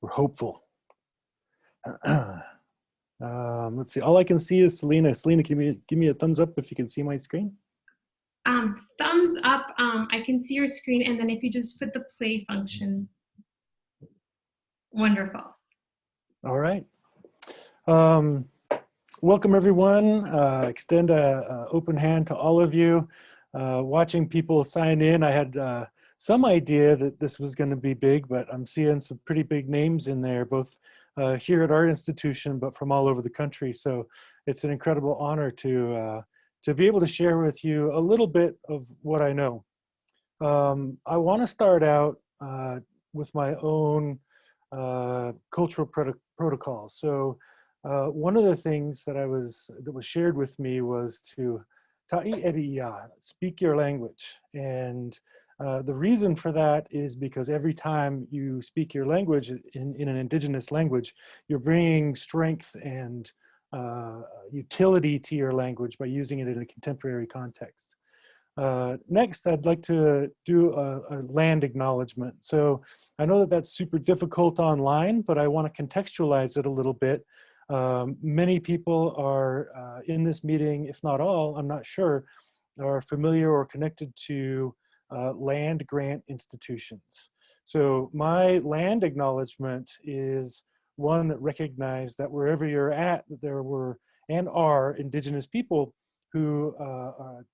We're hopeful. Let's see. All I can see is Selena. Selena, can you give me a thumbs up if you can see my screen? Thumbs up. I can see your screen, and then if you just put the play function. Wonderful. All right. Welcome everyone. Extend an open hand to all of you. Watching people sign in, I had some idea that this was going to be big, but I'm seeing some pretty big names in there, both here at our institution, but from all over the country. So it's an incredible honor to be able to share with you a little bit of what I know. I want to start out with my own cultural protocols. So one of the things that was shared with me was to ta'i ebi'a, speak your language. And the reason for that is because every time you speak your language in an indigenous language, you're bringing strength and utility to your language by using it in a contemporary context. Next, I'd like to do a land acknowledgement. So I know that that's super difficult online, but I want to contextualize it a little bit. Many people are in this meeting, if not all, I'm not sure, are familiar or connected to land grant institutions. So my land acknowledgement is one that recognized that wherever you're at, there were and are Indigenous people who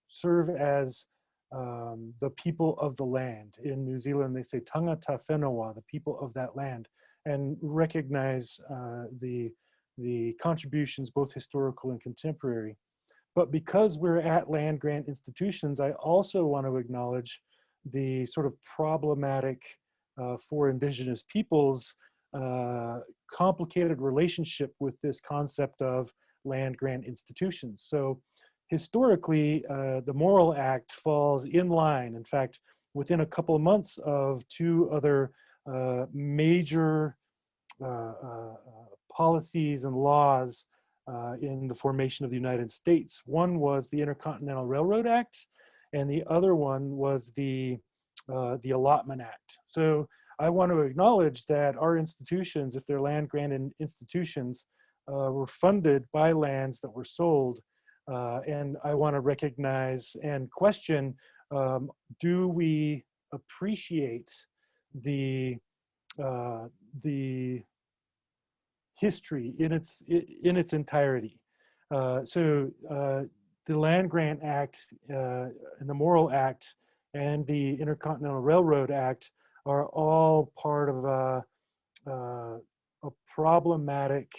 serve as the people of the land. In New Zealand, they say tangata whenua, the people of that land, and recognize the contributions, both historical and contemporary. But because we're at land grant institutions, I also want to acknowledge the sort of problematic for Indigenous peoples complicated relationship with this concept of land grant institutions. So historically, the Moral Act falls in line, in fact, within a couple of months of two other major policies and laws in the formation of the United States. One was the Intercontinental Railroad Act, and the other one was the Allotment Act. So I want to acknowledge that our institutions, if they're land granted institutions, were funded by lands that were sold. And I want to recognize and question, do we appreciate the history in its entirety? So the Land Grant Act and the Moral Act and the Intercontinental Railroad Act are all part of a problematic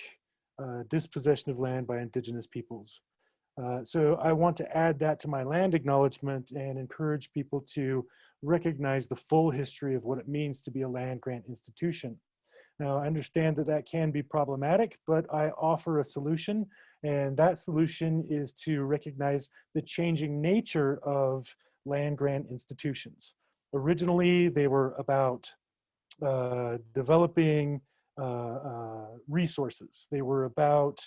dispossession of land by Indigenous peoples. So I want to add that to my land acknowledgement and encourage people to recognize the full history of what it means to be a land grant institution. Now, I understand that that can be problematic, but I offer a solution, and that solution is to recognize the changing nature of land grant institutions. Originally, they were about developing resources. They were about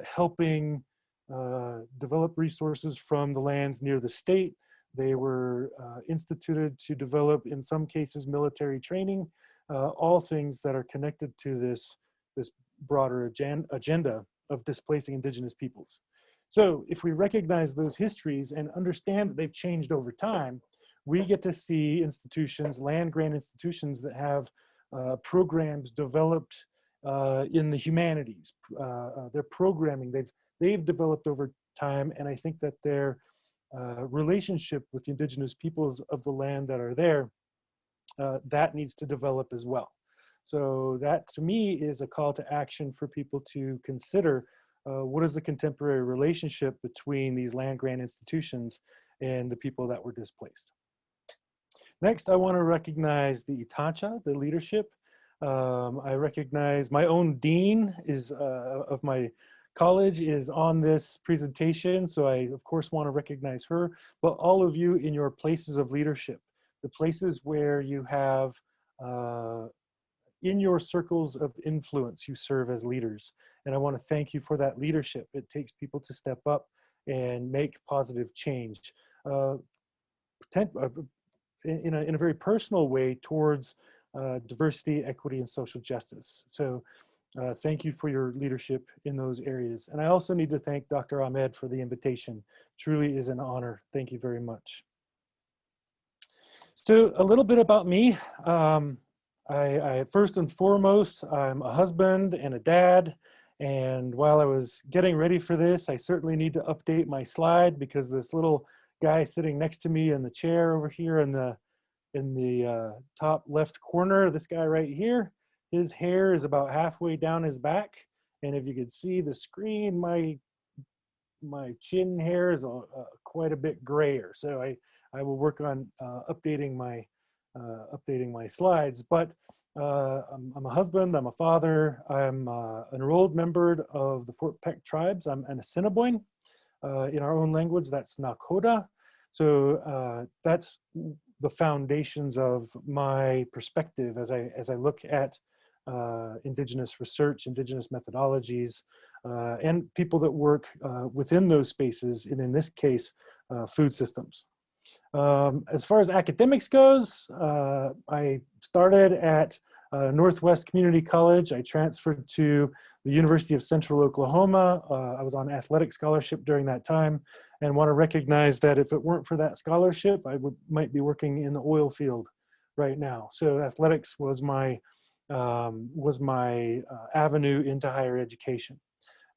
helping develop resources from the lands near the state. They were instituted to develop, in some cases, military training, all things that are connected to this broader agenda of displacing Indigenous peoples. So if we recognize those histories and understand that they've changed over time, we get to see institutions, land grant institutions that have programs developed in the humanities. Their programming, they've developed over time, and I think that their relationship with the Indigenous peoples of the land that are there, that needs to develop as well. So that, to me, is a call to action for people to consider what is the contemporary relationship between these land grant institutions and the people that were displaced. Next, I want to recognize the Itacha, the leadership. I recognize my own dean of my college is on this presentation, so I, of course, want to recognize her, but all of you in your places of leadership, the places where you have, in your circles of influence, you serve as leaders. And I want to thank you for that leadership. It takes people to step up and make positive change. In a very personal way towards diversity, equity, and social justice. So thank you for your leadership in those areas. And I also need to thank Dr. Ahmed for the invitation. Truly is an honor. Thank you very much. So a little bit about me. I first and foremost, I'm a husband and a dad. And while I was getting ready for this, I certainly need to update my slide because this little guy sitting next to me in the chair over here in the top left corner, this guy right here, his hair is about halfway down his back. And if you could see the screen, my chin hair is quite a bit grayer. So I will work on updating my slides. But I'm a husband, I'm a father, I'm an enrolled member of the Fort Peck tribes. I'm an Assiniboine. In our own language, that's Nakota. So that's the foundations of my perspective as I look at Indigenous research, Indigenous methodologies, and people that work within those spaces, and in this case, food systems. As far as academics goes, I started at Northwest Community College. I transferred to the University of Central Oklahoma. I was on athletic scholarship during that time, and want to recognize that if it weren't for that scholarship, I might be working in the oil field right now. So athletics was my avenue into higher education.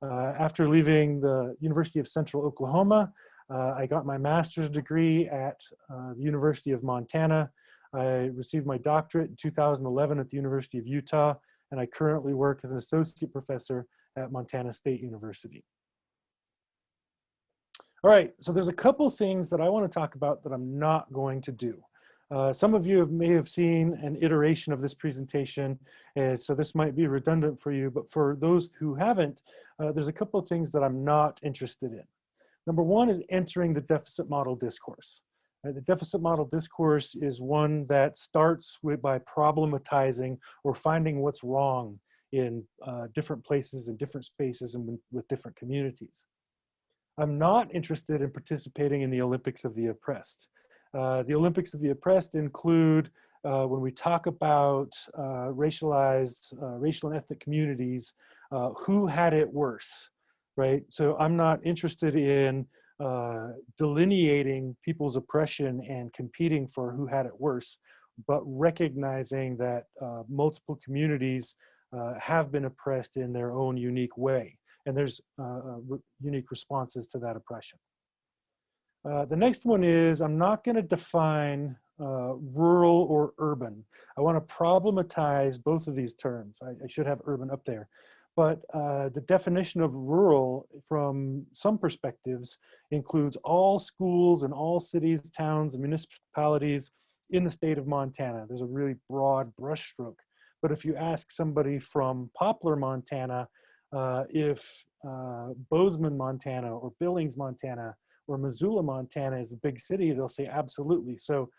After leaving the University of Central Oklahoma, I got my master's degree at the University of Montana. I received my doctorate in 2011 at the University of Utah, and I currently work as an associate professor at Montana State University. All right, so there's a couple things that I want to talk about that I'm not going to do. Some of you may have seen an iteration of this presentation, so this might be redundant for you, but for those who haven't, there's a couple of things that I'm not interested in. Number one is entering the deficit model discourse. The deficit model discourse is one that starts by problematizing or finding what's wrong in different places and different spaces and with different communities. I'm not interested in participating in the Olympics of the oppressed. The Olympics of the oppressed include, when we talk about racial and ethnic communities, who had it worse, right? So I'm not interested in delineating people's oppression and competing for who had it worse, but recognizing that multiple communities have been oppressed in their own unique way. And there's unique responses to that oppression. The next one is, I'm not going to define rural or urban. I want to problematize both of these terms. I should have urban up there. But the definition of rural, from some perspectives, includes all schools and all cities, towns, and municipalities in the state of Montana. There's a really broad brushstroke. But if you ask somebody from Poplar, Montana, if Bozeman, Montana, or Billings, Montana, or Missoula, Montana is a big city, they'll say absolutely. So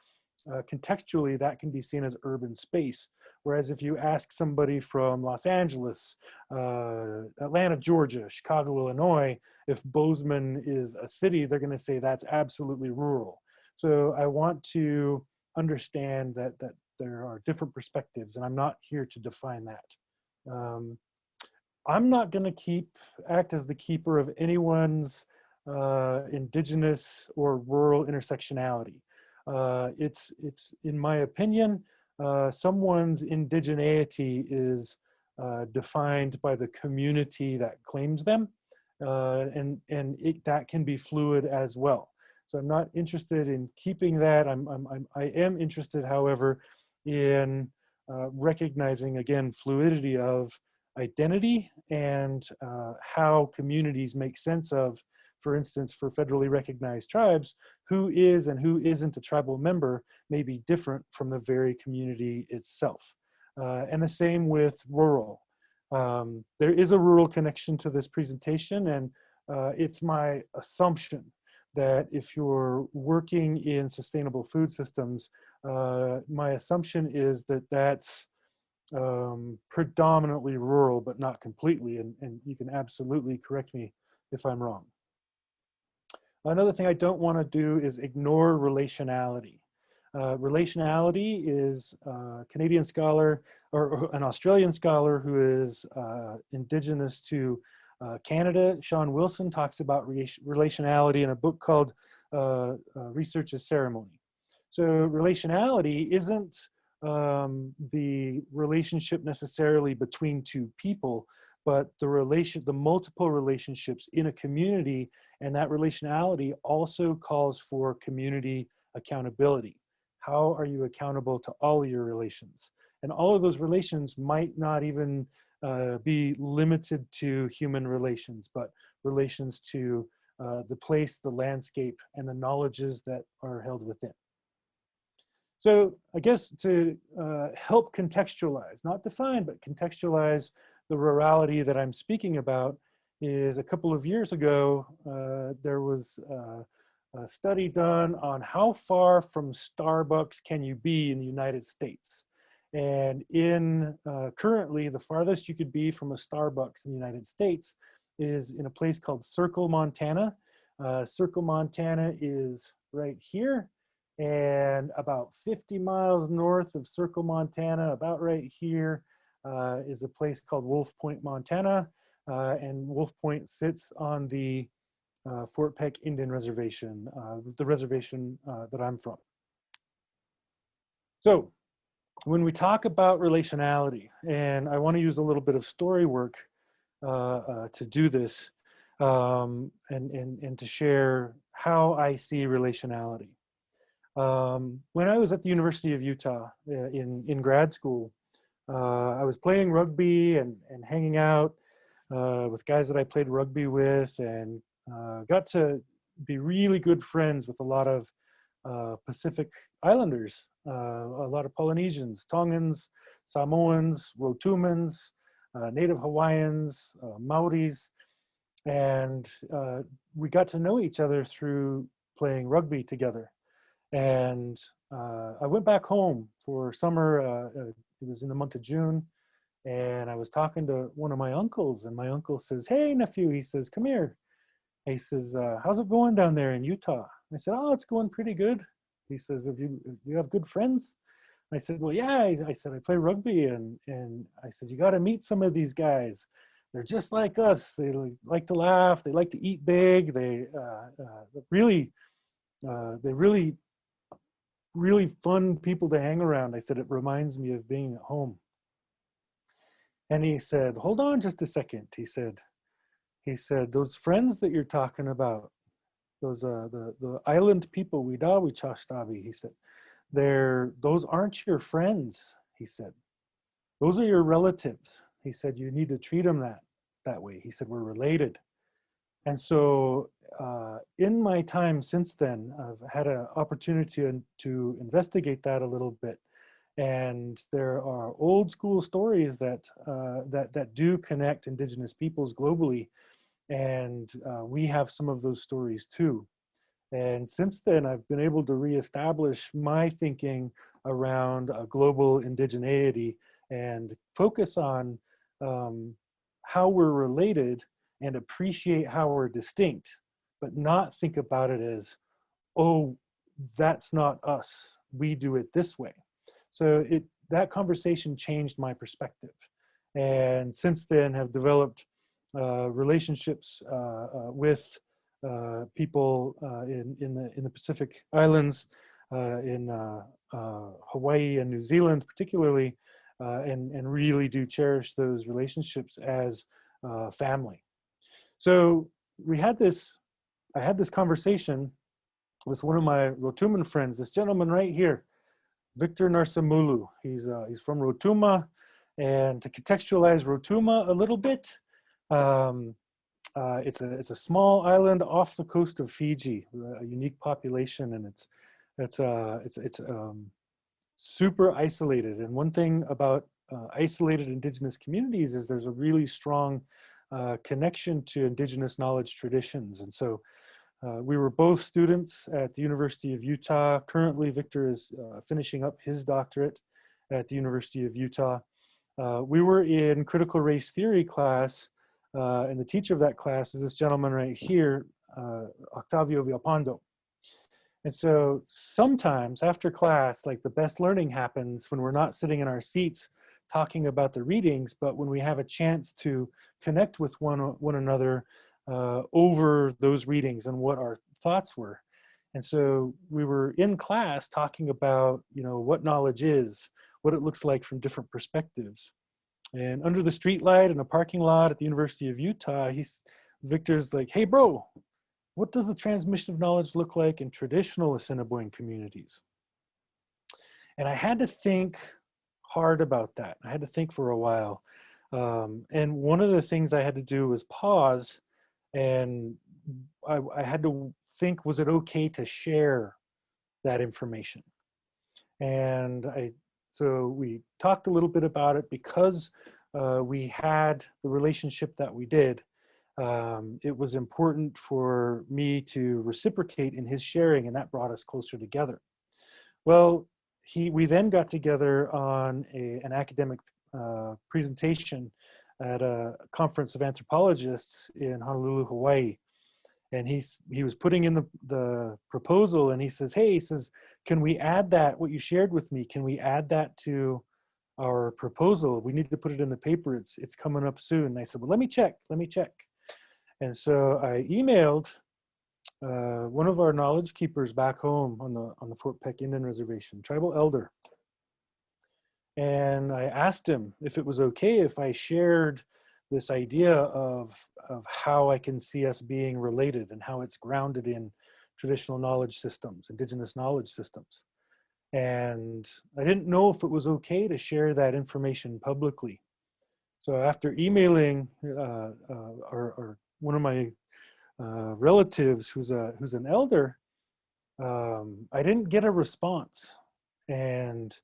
contextually, that can be seen as urban space. Whereas if you ask somebody from Los Angeles, Atlanta, Georgia, Chicago, Illinois, if Bozeman is a city, they're going to say that's absolutely rural. So I want to understand that there are different perspectives, and I'm not here to define that. I'm not going to act as the keeper of anyone's indigenous or rural intersectionality. It's in my opinion, someone's indigeneity is defined by the community that claims them, and that can be fluid as well. So I'm not interested in keeping that. I am interested, however, in recognizing, again, fluidity of identity and how communities make sense of, for instance, for federally recognized tribes, who is and who isn't a tribal member may be different from the very community itself. And the same with rural. There is a rural connection to this presentation, and it's my assumption that if you're working in sustainable food systems, my assumption is that that's predominantly rural, but not completely, and you can absolutely correct me if I'm wrong. Another thing I don't want to do is ignore relationality. Relationality is a Canadian scholar or an Australian scholar who is indigenous to Canada. Sean Wilson talks about relationality in a book called Research as Ceremony. So relationality isn't the relationship necessarily between two people, but the multiple relationships in a community, and that relationality also calls for community accountability. How are you accountable to all of your relations? And all of those relations might not even be limited to human relations, but relations to the place, the landscape, and the knowledges that are held within. So I guess to help contextualize, not define, but contextualize the rurality that I'm speaking about is a couple of years ago, there was a study done on how far from Starbucks can you be in the United States. And currently, the farthest you could be from a Starbucks in the United States is in a place called Circle, Montana. Circle, Montana is right here. And about 50 miles north of Circle, Montana, about right here, is a place called Wolf Point, Montana. And Wolf Point sits on the Fort Peck Indian Reservation, the reservation that I'm from. So when we talk about relationality, and I want to use a little bit of Storywork to do this, and to share how I see relationality. When I was at the University of Utah in grad school, I was playing rugby and hanging out with guys that I played rugby with, and got to be really good friends with a lot of Pacific Islanders, a lot of Polynesians, Tongans, Samoans, Rotumans, Native Hawaiians, Maoris, and we got to know each other through playing rugby together. And I went back home for summer. It was in the month of June, and I was talking to one of my uncles, and my uncle says, "Hey, nephew," he says, "come here." He says, "How's it going down there in Utah?" I said, "Oh, it's going pretty good." He says, "If you have good friends?" I said, "Well, yeah." I said, "I play rugby," and I said, "You got to meet some of these guys. They're just like us. They like to laugh. They like to eat big. They really really fun people to hang around." I said, "It reminds me of being at home." And he said, "Hold on just a second." He said, "Those friends that you're talking about, those the island people, Widawi Chashtabi," he said, those aren't your friends." He said, "Those are your relatives." He said, "You need to treat them that way." He said, "We're related." And so in my time since then, I've had an opportunity to investigate that a little bit. And there are old school stories that do connect Indigenous peoples globally. And we have some of those stories too. And since then, I've been able to reestablish my thinking around global indigeneity and focus on how we're related and appreciate how we're distinct, but not think about it as, oh, that's not us. We do it this way. So that conversation changed my perspective. And since then have developed relationships with people in the Pacific Islands, in Hawaii and New Zealand particularly, and really do cherish those relationships as family. So I had this conversation with one of my Rotuman friends, this gentleman right here, Victor Narsamulu. He's from Rotuma, and to contextualize Rotuma a little bit, it's a small island off the coast of Fiji, a unique population, and it's super isolated. And one thing about isolated Indigenous communities is there's a really strong connection to Indigenous knowledge traditions. And so we were both students at the University of Utah. Currently, Victor is finishing up his doctorate at the University of Utah. We were in critical race theory class, and the teacher of that class is this gentleman right here, Octavio Villalpando. And so sometimes after class, like the best learning happens when we're not sitting in our seats talking about the readings, but when we have a chance to connect with one another over those readings and what our thoughts were. And so we were in class talking about, you know, what knowledge is, what it looks like from different perspectives. And under the streetlight in a parking lot at the University of Utah, Victor's like, hey, bro, what does the transmission of knowledge look like in traditional Assiniboine communities? And I had to think hard about that. I had to think for a while. And one of the things I had to do was pause, and I had to think, was it okay to share that information? And so we talked a little bit about it because we had the relationship that we did. It was important for me to reciprocate in his sharing, and that brought us closer together. Well, we then got together on an academic presentation at a conference of anthropologists in Honolulu, Hawaii. And he was putting in the proposal, and he says, hey, he says, can we add that, what you shared with me, can we add that to our proposal? We need to put it in the paper. It's coming up soon. And I said, well, let me check. And so I emailed one of our knowledge keepers back home on the Fort Peck Indian Reservation, tribal elder. And I asked him if it was okay if I shared this idea of how I can see us being related and how it's grounded in traditional knowledge systems, indigenous knowledge systems. And I didn't know if it was okay to share that information publicly. So after emailing one of my relatives who's an elder, I didn't get a response, and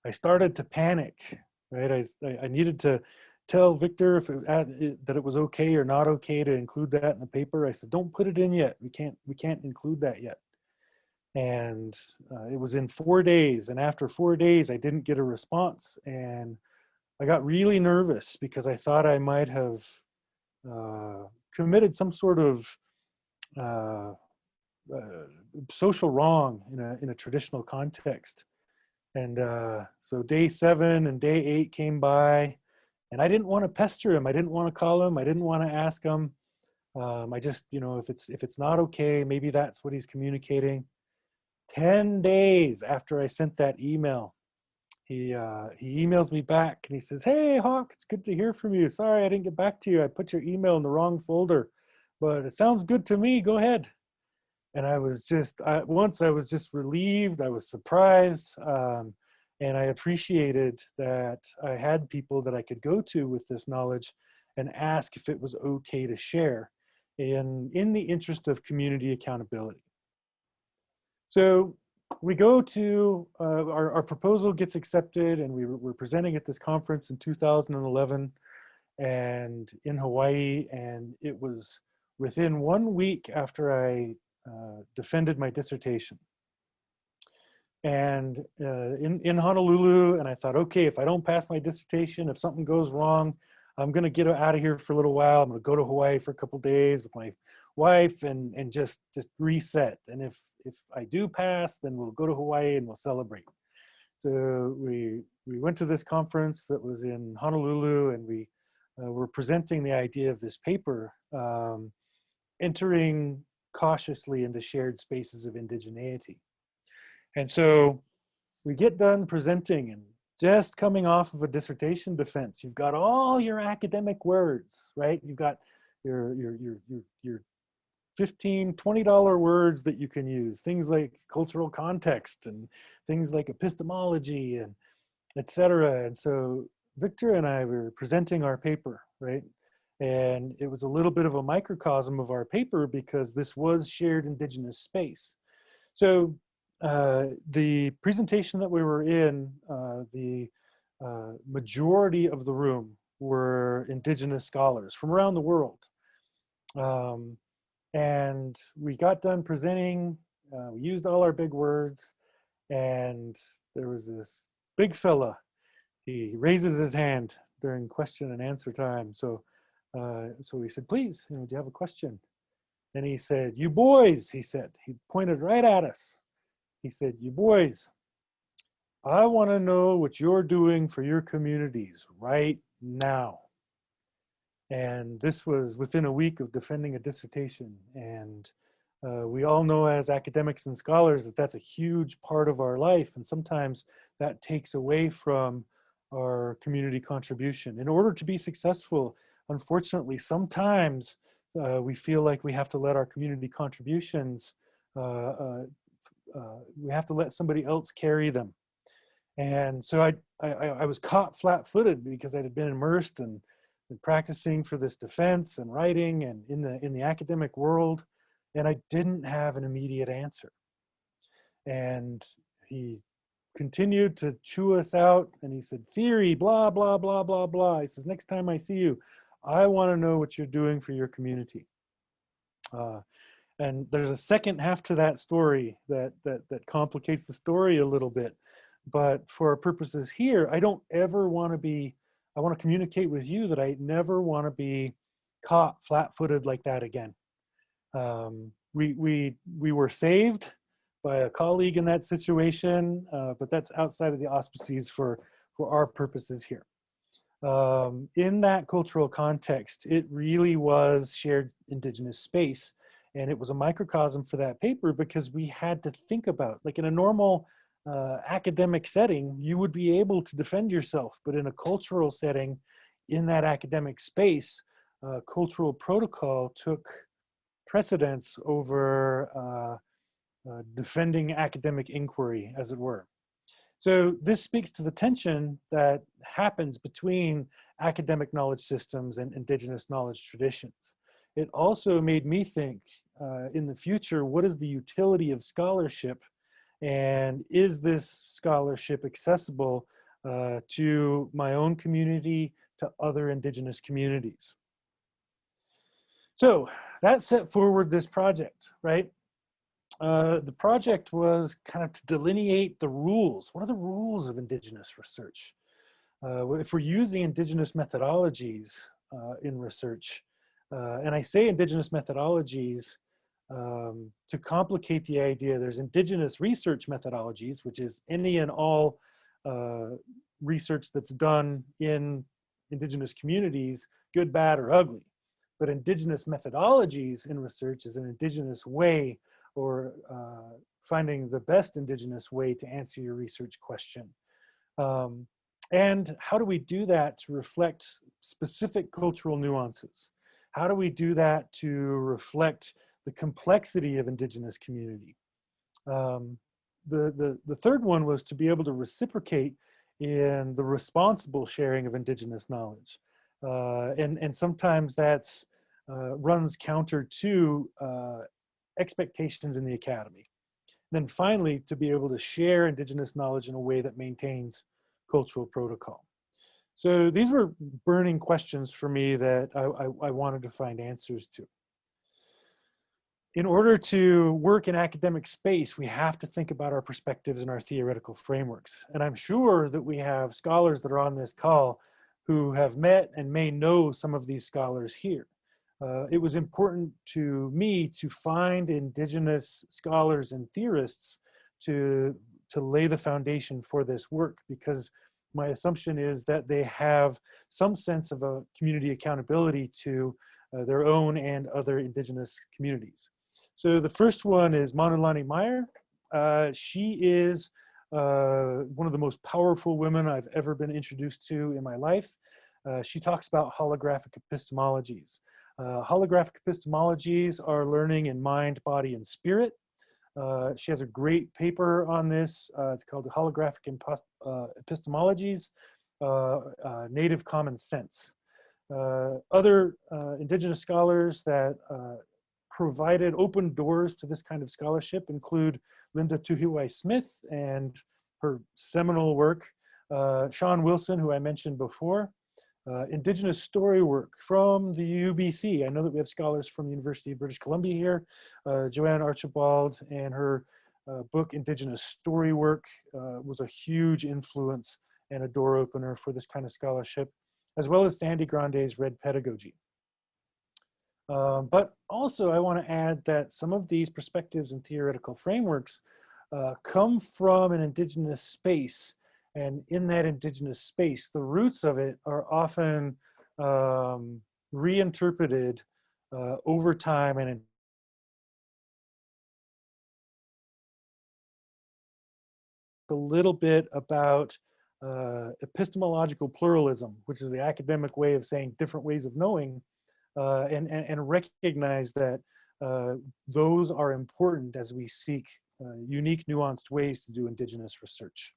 I started to panic. Right, I needed to tell Victor that it was okay or not okay to include that in the paper. I said, don't put it in yet. We can't include that yet. And it was in 4 days, and after 4 days, I didn't get a response, and I got really nervous because I thought I might have committed some sort of uh, social wrong in a traditional context. And so day 7 and day 8 came by, and I didn't want to pester him. I didn't want to call him. I didn't want to ask him. I just, you know, if it's not okay, maybe that's what he's communicating. 10 days after I sent that email, he emails me back, and he says, hey, Hawk, it's good to hear from you. Sorry I didn't get back to you. I put your email in the wrong folder, but it sounds good to me. Go ahead. And I was just, once I was just relieved, I was surprised, and I appreciated that I had people that I could go to with this knowledge and ask if it was okay to share in the interest of community accountability. So we go to, our proposal gets accepted, and we're presenting at this conference in 2011 and in Hawaii, and it was within 1 week after I defended my dissertation. And in Honolulu, and I thought, okay, if I don't pass my dissertation, if something goes wrong, I'm gonna get out of here for a little while. I'm gonna go to Hawaii for a couple days with my wife and just reset. And if I do pass, then we'll go to Hawaii and we'll celebrate. So we went to this conference that was in Honolulu, and we were presenting the idea of this paper, entering cautiously into shared spaces of indigeneity. And so we get done presenting, and just coming off of a dissertation defense, you've got all your academic words, right? You've got your $15, $20 words that you can use, things like cultural context and things like epistemology and etc. And so Victor and I were presenting our paper, right? And it was a little bit of a microcosm of our paper because this was shared indigenous space. So the presentation that we were in, the majority of the room were indigenous scholars from around the world. And we got done presenting, we used all our big words, and there was this big fella. He raises his hand during question and answer time. So we said, please, do you have a question? And he said, you boys, he said, he pointed right at us. He said, "You boys, I want to know what you're doing for your communities right now." And this was within a week of defending a dissertation. And we all know as academics and scholars that that's a huge part of our life. And sometimes that takes away from our community contribution. In order to be successful, unfortunately, sometimes we feel like we have to let our community contributions, we have to let somebody else carry them. And so I was caught flat-footed because I had been immersed and practicing for this defense and writing and in the academic world, and I didn't have an immediate answer. And he continued to chew us out, and he said, "Theory, blah, blah, blah, blah, blah." He says, "Next time I see you, I want to know what you're doing for your community." And there's a second half to that story that complicates the story a little bit. But for our purposes here, I don't ever want to be, I want to communicate with you that I never want to be caught flat-footed like that again. We were saved by a colleague in that situation, but that's outside of the auspices for our purposes here. In that cultural context, it really was shared Indigenous space. And it was a microcosm for that paper because we had to think about, like in a normal academic setting, you would be able to defend yourself, but in a cultural setting, in that academic space, cultural protocol took precedence over defending academic inquiry, as it were. So this speaks to the tension that happens between academic knowledge systems and Indigenous knowledge traditions. It also made me think in the future, what is the utility of scholarship? And is this scholarship accessible to my own community, to other Indigenous communities? So that set forward this project, right? The project was kind of to delineate the rules. What are the rules of Indigenous research? If we're using Indigenous methodologies in research, and I say Indigenous methodologies to complicate the idea, there's Indigenous research methodologies, which is any and all research that's done in Indigenous communities, good, bad, or ugly. But Indigenous methodologies in research is an Indigenous way or finding the best Indigenous way to answer your research question. And how do we do that to reflect specific cultural nuances? How do we do that to reflect the complexity of Indigenous community? The third one was to be able to reciprocate in the responsible sharing of Indigenous knowledge. And sometimes that's runs counter to expectations in the academy. Then finally, to be able to share Indigenous knowledge in a way that maintains cultural protocol. So these were burning questions for me that I wanted to find answers to. In order to work in academic space, we have to think about our perspectives and our theoretical frameworks. And I'm sure that we have scholars that are on this call who have met and may know some of these scholars here. It was important to me to find Indigenous scholars and theorists to lay the foundation for this work, because my assumption is that they have some sense of a community accountability to their own and other Indigenous communities. So the first one is Manulani Meyer. She is one of the most powerful women I've ever been introduced to in my life. She talks about holographic epistemologies. Holographic epistemologies are learning in mind, body, and spirit. She has a great paper on this. It's called the Holographic Epistemologies, Native Common Sense. Other Indigenous scholars that provided open doors to this kind of scholarship include Linda Tuhiwai-Smith and her seminal work, Sean Wilson, who I mentioned before, Indigenous Storywork from the UBC. I know that we have scholars from the University of British Columbia here, Joanne Archibald, and her book, Indigenous Storywork, was a huge influence and a door opener for this kind of scholarship, as well as Sandy Grande's Red Pedagogy. But also I want to add that some of these perspectives and theoretical frameworks come from an indigenous space. And in that indigenous space, the roots of it are often reinterpreted over time and a little bit about epistemological pluralism, which is the academic way of saying different ways of knowing, and recognize that those are important as we seek unique, nuanced ways to do indigenous research.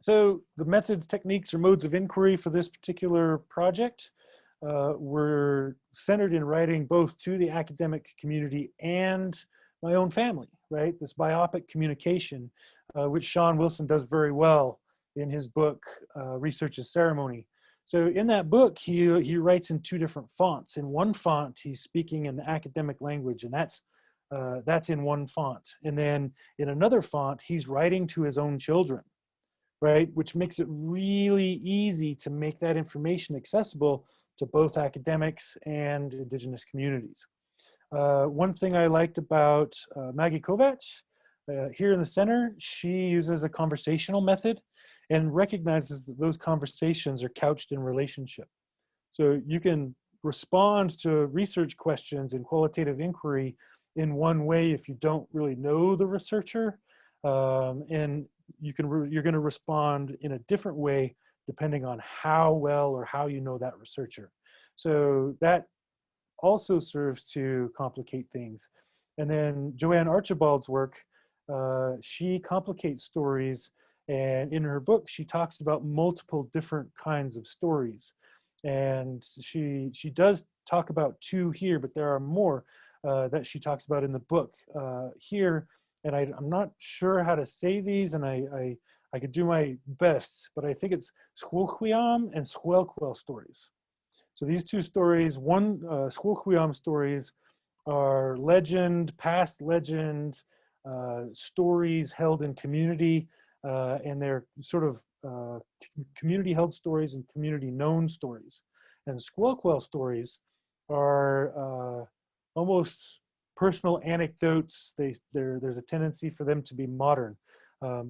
So the methods, techniques, or modes of inquiry for this particular project were centered in writing both to the academic community and my own family, right? This biopic communication, which Sean Wilson does very well in his book, Research as Ceremony. So in that book, he writes in two different fonts. In one font, he's speaking in the academic language, and that's in one font. And then in another font, he's writing to his own children, right? Which makes it really easy to make that information accessible to both academics and indigenous communities. One thing I liked about Maggie Kovacs, here in the center, she uses a conversational method and recognizes that those conversations are couched in relationship. So you can respond to research questions in qualitative inquiry in one way if you don't really know the researcher, and you're going to respond in a different way depending on how well or how you know that researcher. So that also serves to complicate things. And then Joanne Archibald's work, she complicates stories, and in her book she talks about multiple different kinds of stories. And she does talk about two here, but there are more that she talks about in the book here. And I'm not sure how to say these, and I could do my best, but I think it's Squilquiam and Squelquel stories. So these two stories, one Squilquiam stories are legend, past legend, stories held in community, and they're sort of community held stories and community known stories. And Squelquel stories are almost personal anecdotes. There's a tendency for them to be modern.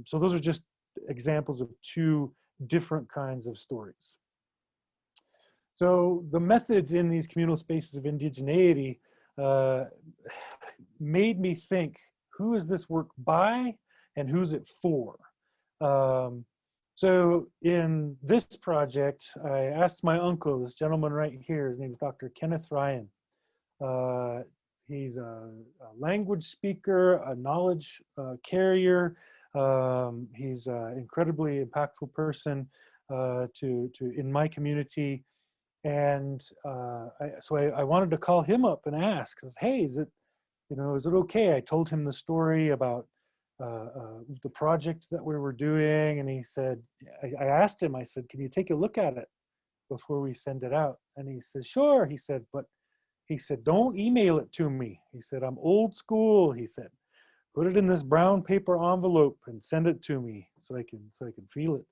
So those are just examples of two different kinds of stories. So the methods in these communal spaces of indigeneity made me think, who is this work by and who's it for? So in this project, I asked my uncle, this gentleman right here, his name is Dr. Kenneth Ryan. He's a language speaker, a knowledge carrier. He's an incredibly impactful person in my community. And so I wanted to call him up and ask, hey, is it okay? I told him the story about the project that we were doing, and he said, I asked him, I said, can you take a look at it before we send it out? And he said, sure. He said, but he said, don't email it to me. He said, I'm old school. He said, put it in this brown paper envelope and send it to me so I can feel it.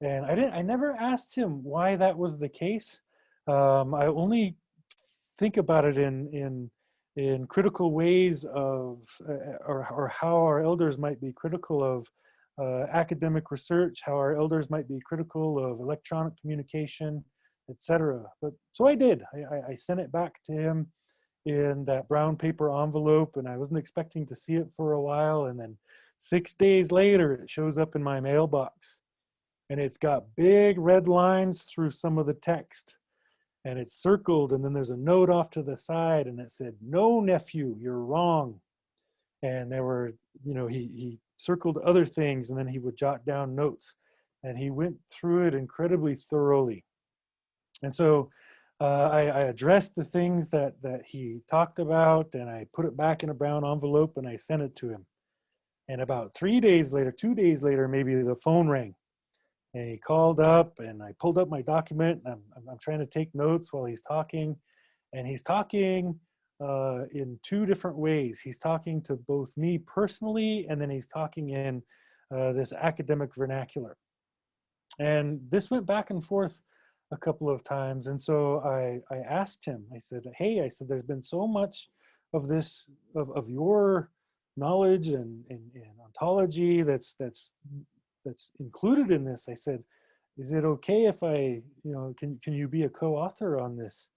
And I never asked him why that was the case. I only think about it in critical ways of, or how our elders might be critical of academic research, how our elders might be critical of electronic communication, etc. But so I did. I sent it back to him in that brown paper envelope, and I wasn't expecting to see it for a while. And then 6 days later, it shows up in my mailbox, and it's got big red lines through some of the text. And it's circled, and then there's a note off to the side, and it said, no, nephew, you're wrong. And there were, he circled other things, and then he would jot down notes. And he went through it incredibly thoroughly. And so I addressed the things that he talked about, and I put it back in a brown envelope, and I sent it to him. And about 3 days later, 2 days later, maybe, the phone rang. And he called up, and I pulled up my document, and I'm trying to take notes while he's talking. And he's talking in two different ways. He's talking to both me personally, and then he's talking in this academic vernacular. And this went back and forth a couple of times. And so I asked him, I said, hey, I said, there's been so much of this, of your knowledge and ontology that's included in this. I said, is it okay if I, can you be a co-author on this?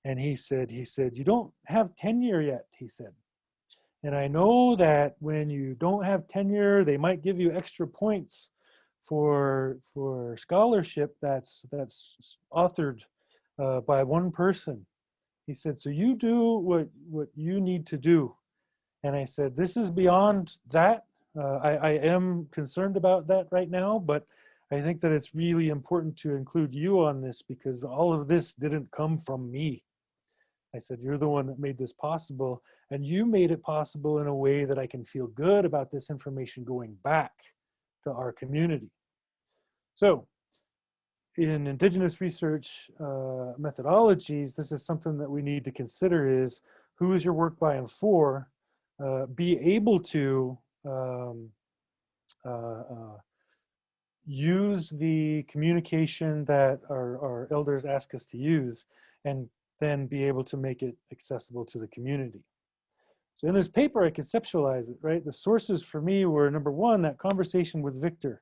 And he said, you don't have tenure yet, he said. And I know that when you don't have tenure, they might give you extra points for scholarship that's authored by one person. He said, so you do what you need to do. And I said, this is beyond that. I am concerned about that right now, but I think that it's really important to include you on this because all of this didn't come from me. I said, you're the one that made this possible, and you made it possible in a way that I can feel good about this information going back to our community. So in Indigenous research methodologies, this is something that we need to consider is who is your work by and for, be able to use the communication that our elders ask us to use, and then be able to make it accessible to the community. So in this paper, I conceptualize it, right? The sources for me were, number one, that conversation with Victor.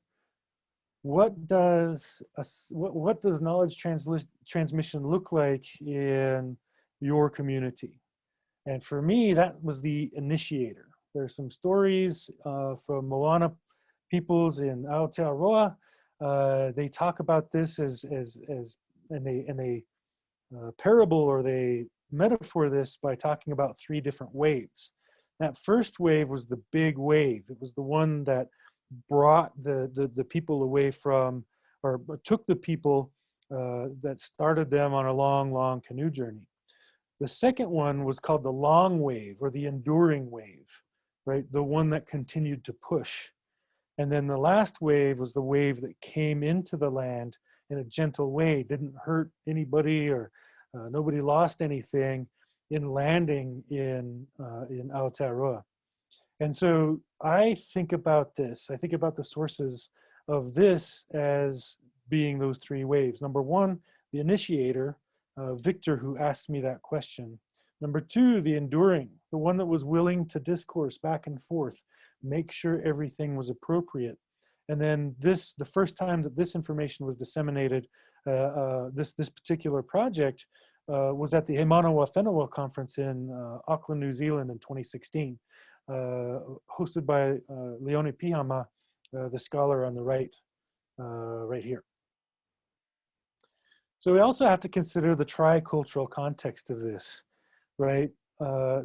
What does knowledge transmission look like in your community? And for me, that was the initiator. There's some stories from Moana peoples in Aotearoa. They talk about this as and they parable, or they metaphor this by talking about 3 different waves. That first wave was the big wave. It was the one that brought the people away from, or took the people that started them on a long canoe journey. The second one was called the long wave, or the enduring wave, right? The one that continued to push. And then the last wave was the wave that came into the land in a gentle way, didn't hurt anybody, or nobody lost anything in landing in Aotearoa. And so I think about this. I think about the sources of this as being those 3 waves. Number one, the initiator, Victor, who asked me that question. Number 2, the enduring, the one that was willing to discourse back and forth, make sure everything was appropriate. And then the first time that this information was disseminated, this particular project was at the He Manawa Whenua conference in Auckland, New Zealand in 2016, hosted by Leone Pihama, the scholar on the right, right here. So we also have to consider the tricultural context of this, right?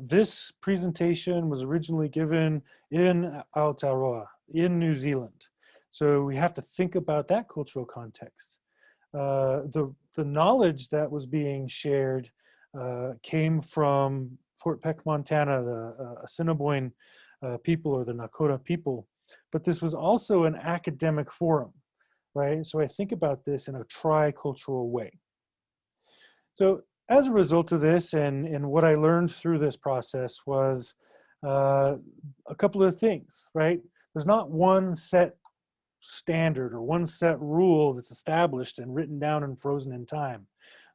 This presentation was originally given in Aotearoa, in New Zealand. So we have to think about that cultural context. The knowledge that was being shared came from Fort Peck, Montana, the Assiniboine people, or the Nakota people. But this was also an academic forum, right? So I think about this in a tricultural way. So as a result of this, and what I learned through this process was a couple of things, right? There's not one set standard or one set rule that's established and written down and frozen in time.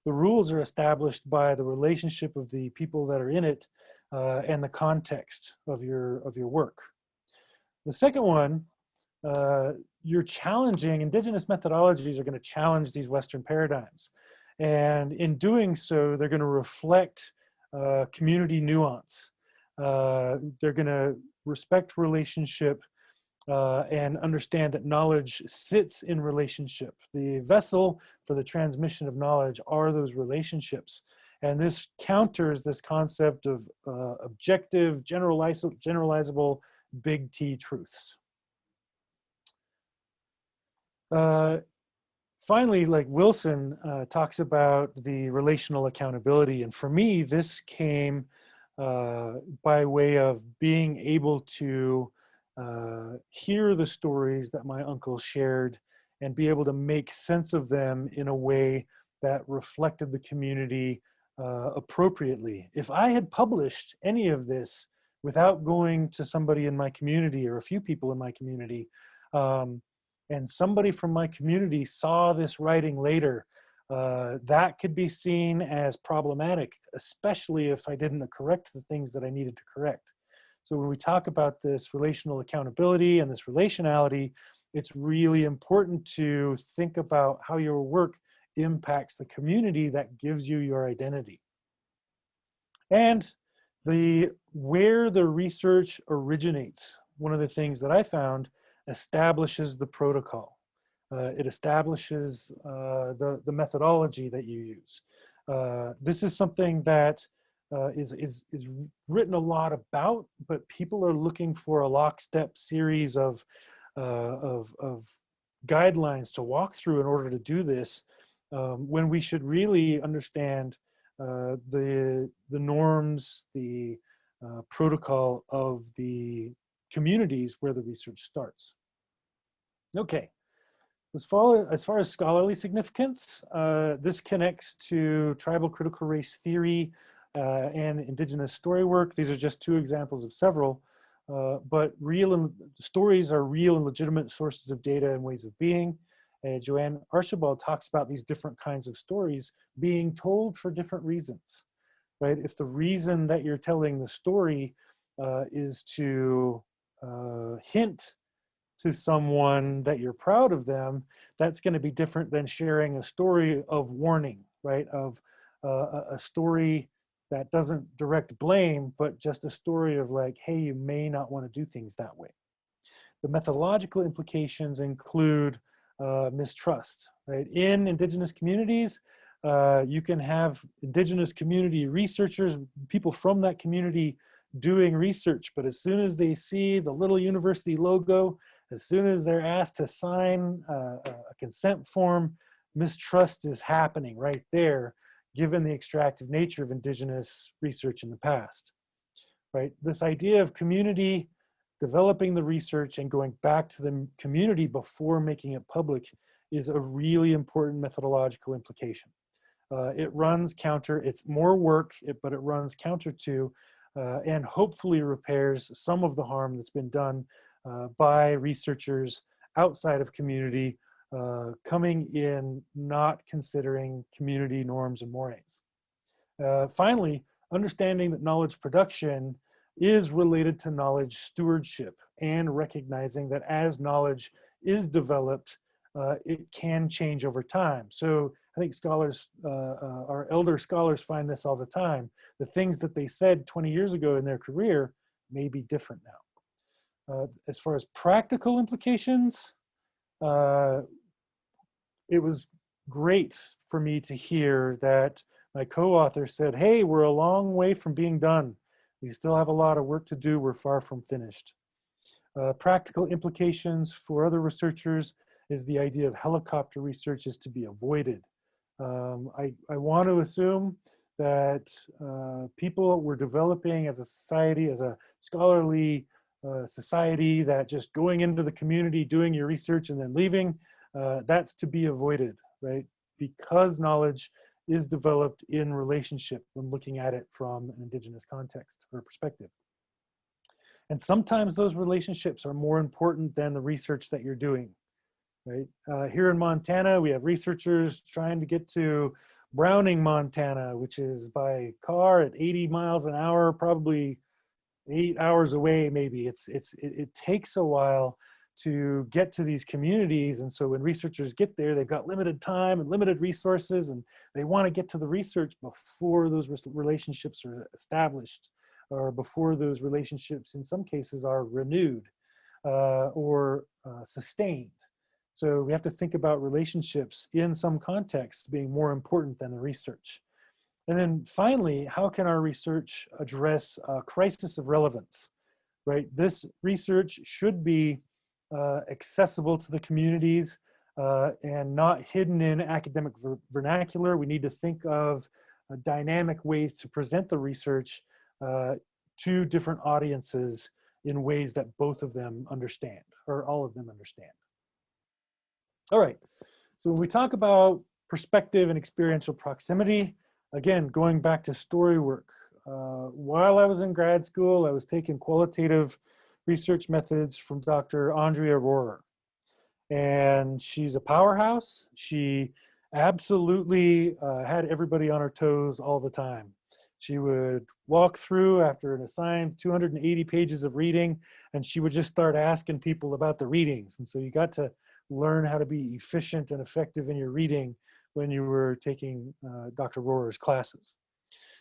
The rules are established by the relationship of the people that are in it and the context of your work. The second one, you're challenging, Indigenous methodologies are going to challenge these Western paradigms. And in doing so, they're going to reflect community nuance. They're going to respect relationship and understand that knowledge sits in relationship. The vessel for the transmission of knowledge are those relationships. And this counters this concept of objective, generalizable, big T truths. Finally, like Wilson talks about the relational accountability. And for me, this came by way of being able to hear the stories that my uncle shared and be able to make sense of them in a way that reflected the community appropriately. If I had published any of this without going to somebody in my community or a few people in my community, and somebody from my community saw this writing later, that could be seen as problematic, especially if I didn't correct the things that I needed to correct. So when we talk about this relational accountability and this relationality, it's really important to think about how your work impacts the community that gives you your identity. And where the research originates, one of the things that I found, establishes the protocol. It establishes the methodology that you use. This is something that is written a lot about, but people are looking for a lockstep series of guidelines to walk through in order to do this, when we should really understand the norms, the protocol of the communities where the research starts. Okay, as far as scholarly significance, this connects to tribal critical race theory and indigenous story work. These are just two examples of several, but stories are real and legitimate sources of data and ways of being. Joanne Archibald talks about these different kinds of stories being told for different reasons, right? If the reason that you're telling the story is to hint to someone that you're proud of them, that's going to be different than sharing a story of warning, right? Of a story that doesn't direct blame, but just a story of like, hey, you may not want to do things that way. The methodological implications include mistrust, right? In indigenous communities, you can have indigenous community researchers, people from that community doing research, but as soon as they see the little university logo, as soon as they're asked to sign a consent form, mistrust is happening right there, given the extractive nature of indigenous research in the past, right? This idea of community developing the research and going back to the community before making it public is a really important methodological implication. It runs counter, it's more work, but it runs counter to and hopefully repairs some of the harm that's been done by researchers outside of community, coming in not considering community norms and mores. Finally, understanding that knowledge production is related to knowledge stewardship and recognizing that as knowledge is developed, it can change over time. So I think scholars, our elder scholars find this all the time. The things that they said 20 years ago in their career may be different now. As far as practical implications, it was great for me to hear that my co-author said, hey, we're a long way from being done. We still have a lot of work to do. We're far from finished. Practical implications for other researchers is the idea of helicopter research is to be avoided. I want to assume that people were developing as a society, as a scholarly society, that just going into the community, doing your research and then leaving, that's to be avoided, right? Because knowledge is developed in relationship when looking at it from an indigenous context or perspective. And sometimes those relationships are more important than the research that you're doing, right? Here in Montana, we have researchers trying to get to Browning, Montana, which is by car at 80 miles an hour, probably 8 hours away, maybe. It takes a while to get to these communities. And so when researchers get there, they've got limited time and limited resources, and they want to get to the research before those relationships are established, or before those relationships, in some cases, are renewed or sustained. So we have to think about relationships in some contexts being more important than the research. And then finally, how can our research address a crisis of relevance, right? This research should be accessible to the communities and not hidden in academic vernacular. We need to think of dynamic ways to present the research to different audiences in ways that both of them understand, or all of them understand. All right, so when we talk about perspective and experiential proximity, again, going back to Storywork, while I was in grad school, I was taking qualitative research methods from Dr. Andrea Rohrer. And she's a powerhouse. She absolutely had everybody on her toes all the time. She would walk through after an assigned 280 pages of reading, and she would just start asking people about the readings. And so you got to learn how to be efficient and effective in your reading when you were taking Dr. Rohrer's classes.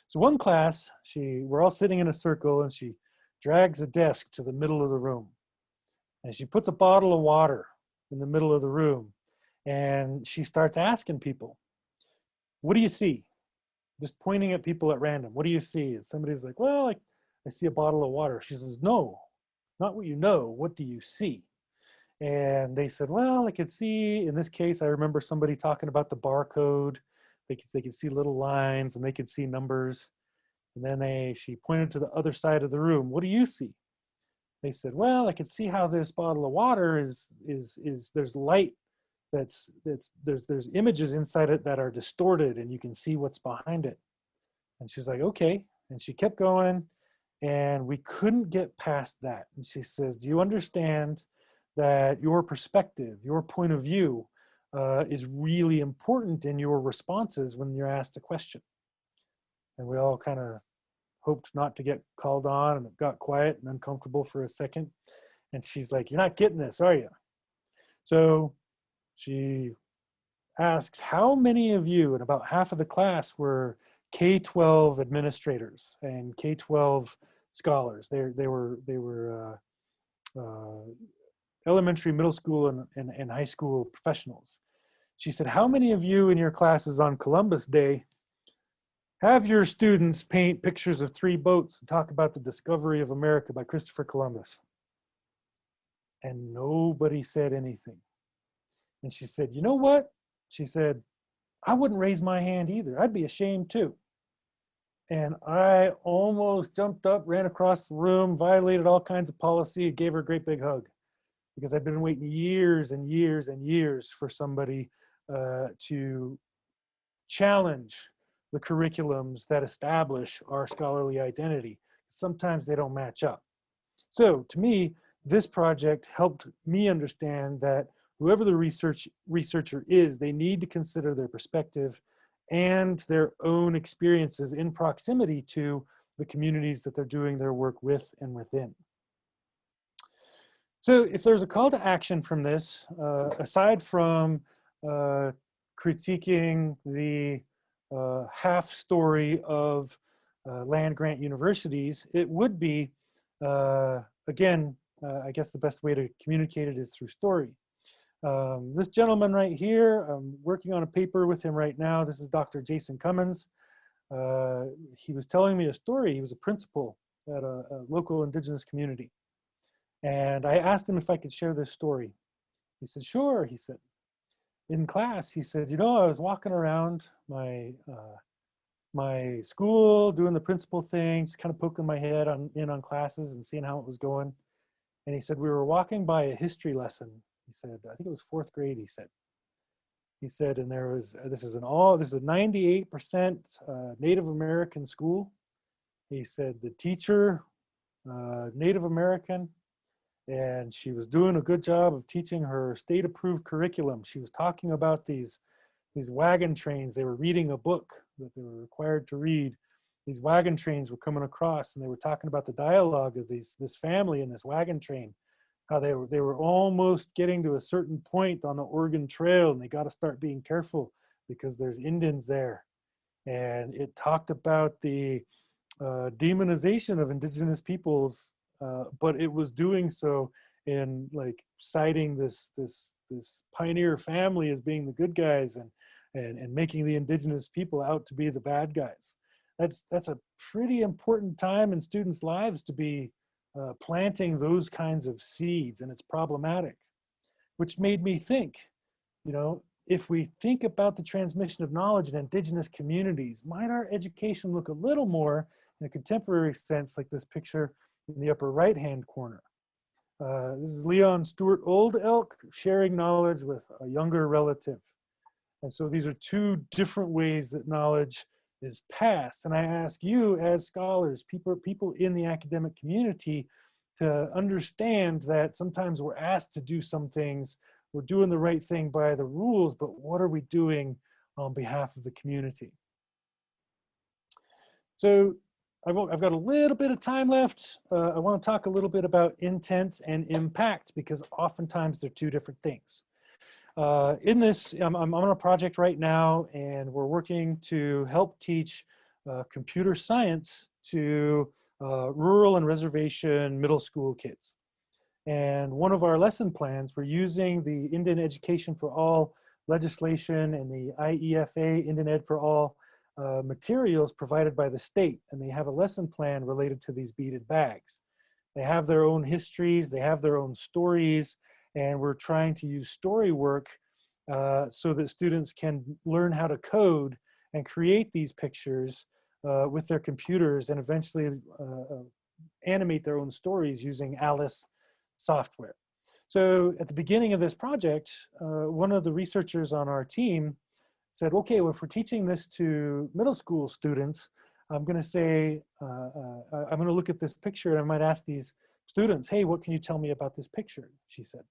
So one class, we're all sitting in a circle, and she drags a desk to the middle of the room. And she puts a bottle of water in the middle of the room, and she starts asking people, what do you see? Just pointing at people at random. What do you see? And somebody's like, well, I see a bottle of water. She says, no, not what you know. What do you see? And they said, well, I could see, in this case, I remember somebody talking about the barcode. They could see little lines and they could see numbers. And then she pointed to the other side of the room. What do you see? They said, well, I could see how this bottle of water is there's light there's images inside it that are distorted and you can see what's behind it. And she's like, okay. And she kept going and we couldn't get past that. And she says, do you understand that your perspective, your point of view is really important in your responses when you're asked a question? And we all kind of hoped not to get called on, and it got quiet and uncomfortable for a second. And she's like, you're not getting this, are you? So she asks, how many of you, and about half of the class were K-12 administrators and K-12 scholars. They were elementary, middle school, and high school professionals. She said, how many of you in your classes on Columbus Day have your students paint pictures of 3 boats and talk about the discovery of America by Christopher Columbus? And nobody said anything. And she said, you know what? She said, I wouldn't raise my hand either. I'd be ashamed too. And I almost jumped up, ran across the room, violated all kinds of policy, gave her a great big hug, because I've been waiting years and years and years for somebody to challenge the curriculums that establish our scholarly identity. Sometimes they don't match up. So to me, this project helped me understand that whoever the researcher is, they need to consider their perspective and their own experiences in proximity to the communities that they're doing their work with and within. So if there's a call to action from this, aside from critiquing the half story of land-grant universities, it would be, again, I guess the best way to communicate it is through story. This gentleman right here, I'm working on a paper with him right now. This is Dr. Jason Cummins. He was telling me a story. He was a principal at a local Indigenous community. And I asked him if I could share this story. He said, sure, he said. In class, he said, you know, I was walking around my school, doing the principal thing, just kind of poking my head in on classes and seeing how it was going. And he said, we were walking by a history lesson. He said, I think it was 4th grade, he said. He said, and there was, this is a 98% Native American school. He said, the teacher, Native American, and she was doing a good job of teaching her state-approved curriculum. She was talking about these wagon trains. They were reading a book that they were required to read. These wagon trains were coming across, and they were talking about the dialogue of this family in this wagon train, how they were almost getting to a certain point on the Oregon Trail, and they got to start being careful because there's Indians there. And it talked about the demonization of Indigenous peoples, but it was doing so in like citing this pioneer family as being the good guys and making the Indigenous people out to be the bad guys. That's a pretty important time in students' lives to be planting those kinds of seeds, and it's problematic, which made me think, you know, if we think about the transmission of knowledge in Indigenous communities, might our education look a little more in a contemporary sense like this picture in the upper right-hand corner? This is Leon Stewart Old Elk sharing knowledge with a younger relative. And so these are 2 different ways that knowledge is passed. And I ask you as scholars, people in the academic community, to understand that sometimes we're asked to do some things, we're doing the right thing by the rules, but what are we doing on behalf of the community? So I've got a little bit of time left. I want to talk a little bit about intent and impact because oftentimes they're two different things. In this, I'm on a project right now, and we're working to help teach computer science to rural and reservation middle school kids. And one of our lesson plans, we're using the Indian Education for All legislation and the IEFA, Indian Ed for All materials provided by the state. And they have a lesson plan related to these beaded bags. They have their own histories, they have their own stories, and we're trying to use Storywork so that students can learn how to code and create these pictures with their computers and eventually animate their own stories using Alice software. So at the beginning of this project, one of the researchers on our team said, okay, well, if we're teaching this to middle school students, I'm going to say, I'm going to look at this picture and I might ask these students, hey, what can you tell me about this picture? She said.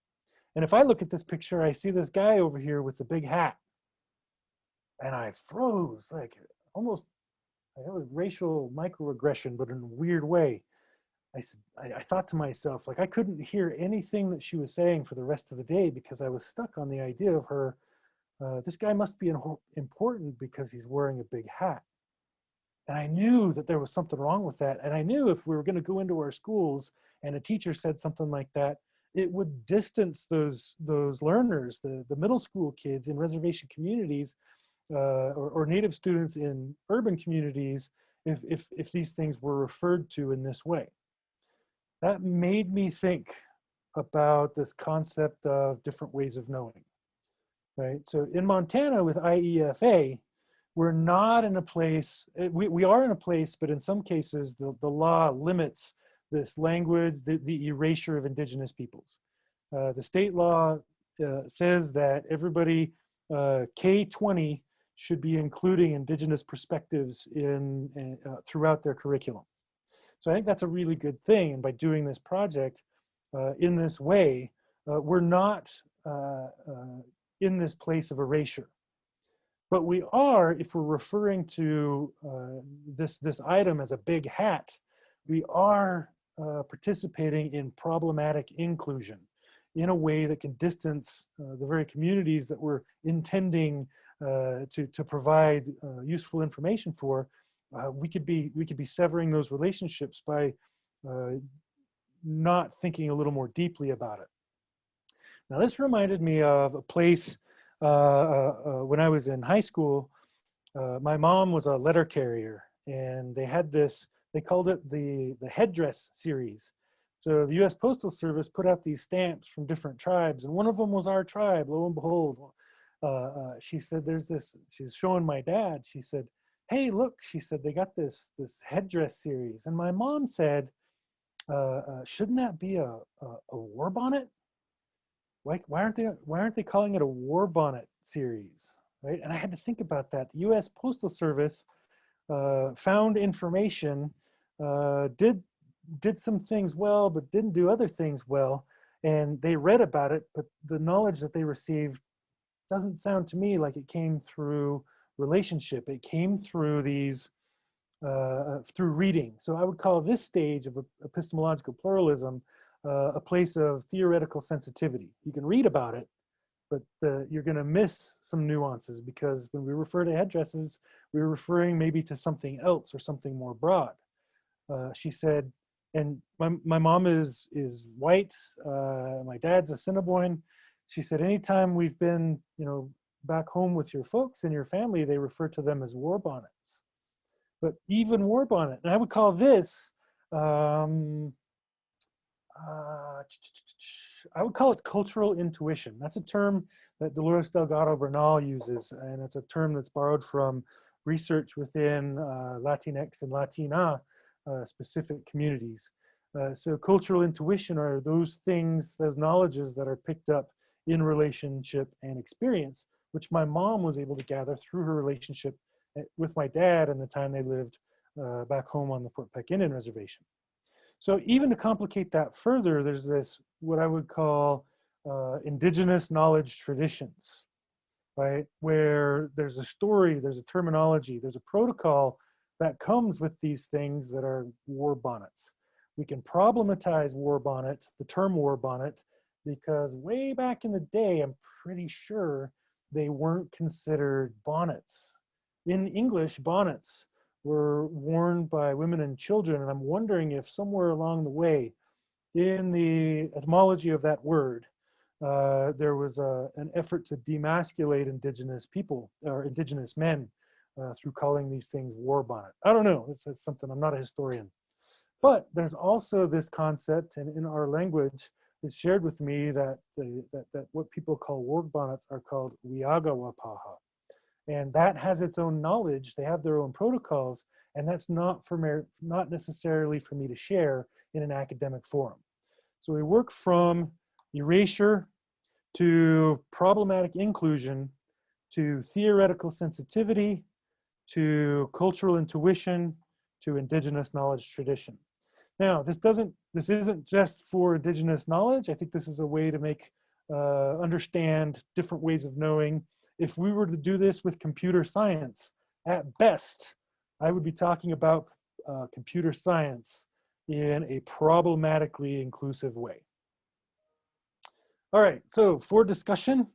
And if I look at this picture, I see this guy over here with the big hat. And I froze, like almost, it was racial microaggression, but in a weird way. I thought to myself, like I couldn't hear anything that she was saying for the rest of the day because I was stuck on the idea of her, this guy must be important because he's wearing a big hat. And I knew that there was something wrong with that. And I knew if we were going to go into our schools and a teacher said something like that, it would distance those learners, the middle school kids in reservation communities or Native students in urban communities if these things were referred to in this way. That made me think about this concept of different ways of knowing, right? So in Montana with IEFA, we're not in a place, we are in a place, but in some cases, the law limits this language, the erasure of Indigenous peoples. The state law says that everybody, K-20, should be including Indigenous perspectives throughout their curriculum. So I think that's a really good thing. And by doing this project in this way, we're not in this place of erasure. But we are, if we're referring to this item as a big hat, we are participating in problematic inclusion in a way that can distance the very communities that we're intending to provide useful information for. We could be severing those relationships by not thinking a little more deeply about it. Now, this reminded me of a place when I was in high school. My mom was a letter carrier, and they had this, they called it the headdress series. So the US Postal Service put out these stamps from different tribes, and one of them was our tribe, lo and behold. She said, there's this, she was showing my dad, she said, hey, look, she said, they got this headdress series. And my mom said, shouldn't that be a war bonnet? Why aren't they calling it a war bonnet series, right? And I had to think about that. The US Postal Service found information, did some things well, but didn't do other things well. And they read about it, but the knowledge that they received doesn't sound to me like it came through relationship. It came through these, through reading. So I would call this stage of epistemological pluralism a place of theoretical sensitivity. You can read about it, but you're going to miss some nuances because when we refer to headdresses, we're referring maybe to something else or something more broad. She said, and my mom is white, my dad's Assiniboine. She said, anytime we've been, back home with your folks and your family, they refer to them as war bonnets. But even war bonnet, and I would call this, I would call it cultural intuition. That's a term that Dolores Delgado Bernal uses, and it's a term that's borrowed from research within Latinx and Latina specific communities. So cultural intuition are those things, those knowledges that are picked up in relationship and experience, which my mom was able to gather through her relationship with my dad and the time they lived back home on the Fort Peck Indian Reservation. So even to complicate that further, there's this, what I would call indigenous knowledge traditions, right? Where there's a story, there's a terminology, there's a protocol that comes with these things that are war bonnets. We can problematize war bonnet, the term war bonnet, because way back in the day, I'm pretty sure they weren't considered bonnets. In English, bonnets were worn by women and children, and I'm wondering if somewhere along the way, in the etymology of that word, there was an effort to demasculate Indigenous people or Indigenous men through calling these things war bonnet. I don't know, that's something, I'm not a historian. But there's also this concept, and in our language, it's shared with me that, that what people call war bonnets are called wiagawapaha. And that has its own knowledge, they have their own protocols, and that's not necessarily for me to share in an academic forum. So we work from erasure to problematic inclusion to theoretical sensitivity to cultural intuition to Indigenous knowledge tradition. Now, this isn't just for Indigenous knowledge. I think this is a way to make understand different ways of knowing. If we were to do this with computer science, at best, I would be talking about computer science in a problematically inclusive way. All right, so for discussion,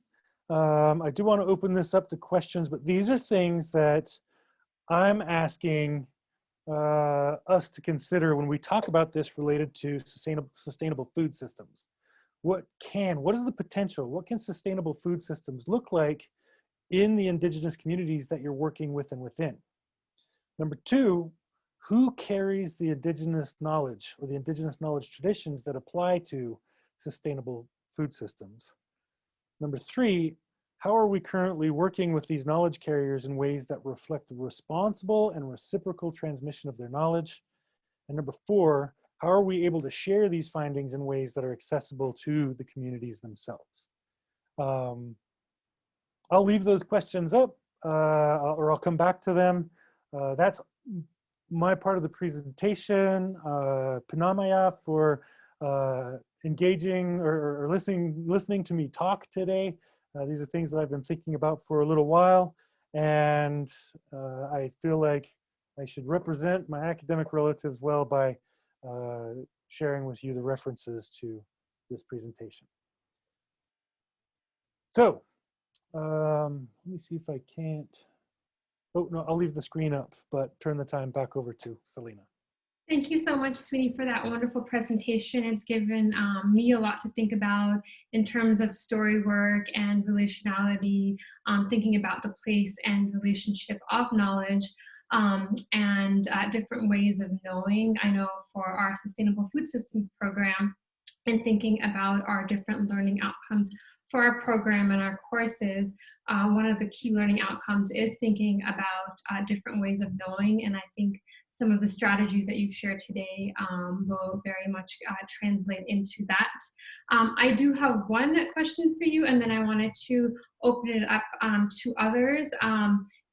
I do want to open this up to questions, but these are things that I'm asking us to consider when we talk about this related to sustainable food systems. What is the potential? What can sustainable food systems look like in the Indigenous communities that you're working with and within? Number two, who carries the Indigenous knowledge or the Indigenous knowledge traditions that apply to sustainable food systems? Number three, how are we currently working with these knowledge carriers in ways that reflect the responsible and reciprocal transmission of their knowledge? And number four, how are we able to share these findings in ways that are accessible to the communities themselves? I'll leave those questions up or I'll come back to them. That's my part of the presentation. Pinamaya for engaging or listening to me talk today. These are things that I've been thinking about for a little while, and I feel like I should represent my academic relatives well by sharing with you the references to this presentation. So let me see if I can't. Oh, no, I'll leave the screen up, but turn the time back over to Selena. Thank you so much, Sweeney, for that wonderful presentation. It's given me a lot to think about in terms of story work and relationality, thinking about the place and relationship of knowledge and different ways of knowing. I know for our Sustainable Food Systems program and thinking about our different learning outcomes for our program and our courses, one of the key learning outcomes is thinking about different ways of knowing, and I think some of the strategies that you've shared today will very much translate into that. I do have one question for you, and then I wanted to open it up to others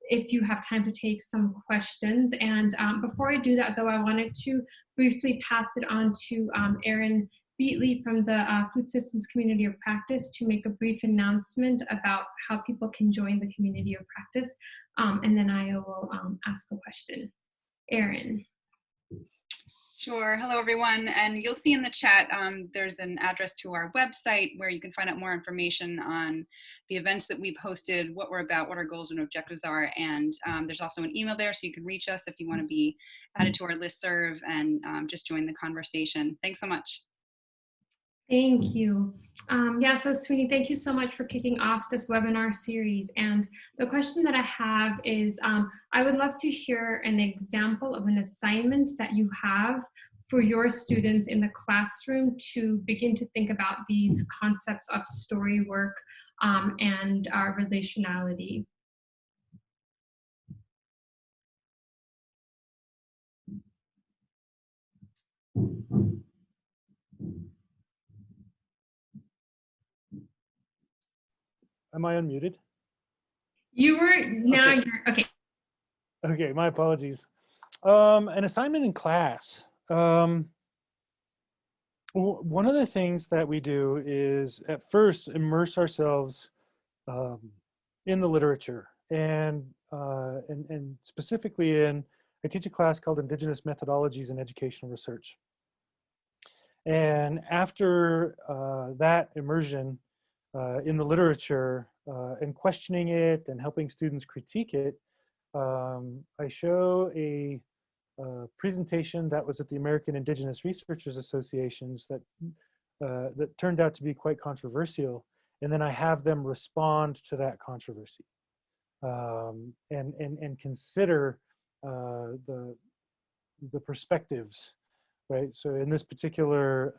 if you have time to take some questions. And before I do that, though, I wanted to briefly pass it on to Erin Beatley from the Food Systems Community of Practice to make a brief announcement about how people can join the Community of Practice, and then I will ask a question. Erin. Sure. Hello, everyone. And you'll see in the chat, there's an address to our website where you can find out more information on the events that we've hosted, what we're about, what our goals and objectives are. And there's also an email there so you can reach us if you want to be added to our listserv and just join the conversation. Thanks so much. Thank you. Yeah, so Sweeney, thank you so much for kicking off this webinar series. And the question that I have is, I would love to hear an example of an assignment that you have for your students in the classroom to begin to think about these concepts of story work and relationality. Am I unmuted? You were, now okay. You're, okay. Okay, my apologies. An assignment in class. One of the things that we do is at first immerse ourselves in the literature and specifically in I teach a class called Indigenous Methodologies in Educational Research. And after that immersion in the literature and questioning it and helping students critique it, I show a presentation that was at the American Indigenous Researchers Associations that turned out to be quite controversial. And then I have them respond to that controversy and consider the perspectives, right? So in this particular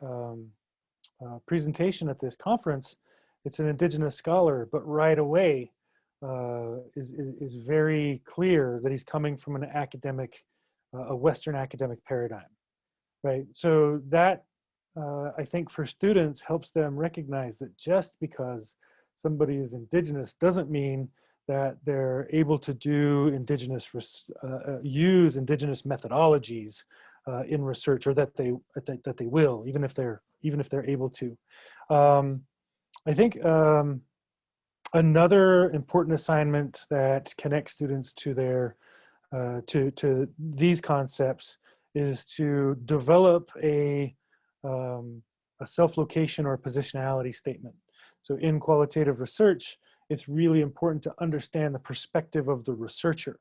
presentation at this conference, it's an Indigenous scholar, but right away is very clear that he's coming from an academic, a Western academic paradigm, right? So that, I think for students helps them recognize that just because somebody is Indigenous doesn't mean that they're able to do use Indigenous methodologies in research, or that they will, even if they're able to. I think another important assignment that connects students to their to these concepts is to develop a self-location or positionality statement. So in qualitative research, it's really important to understand the perspective of the researcher,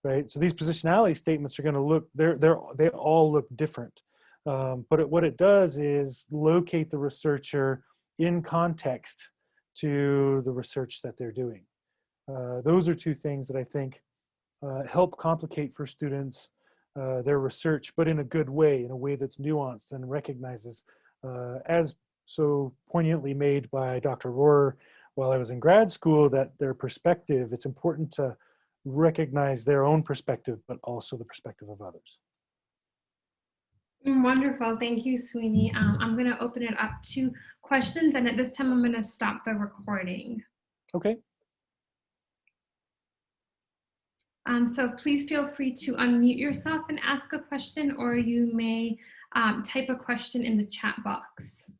right? So these positionality statements are going to look, they all look different. But what it does is locate the researcher in context to the research that they're doing. Those are two things that I think help complicate for students their research, but in a good way, in a way that's nuanced and recognizes, as so poignantly made by Dr. Rohrer while I was in grad school, that their perspective, it's important to recognize their own perspective, but also the perspective of others. Wonderful. Thank you, Sweeney. I'm going to open it up to questions, and at this time, I'm going to stop the recording. Okay. So please feel free to unmute yourself and ask a question, or you may type a question in the chat box.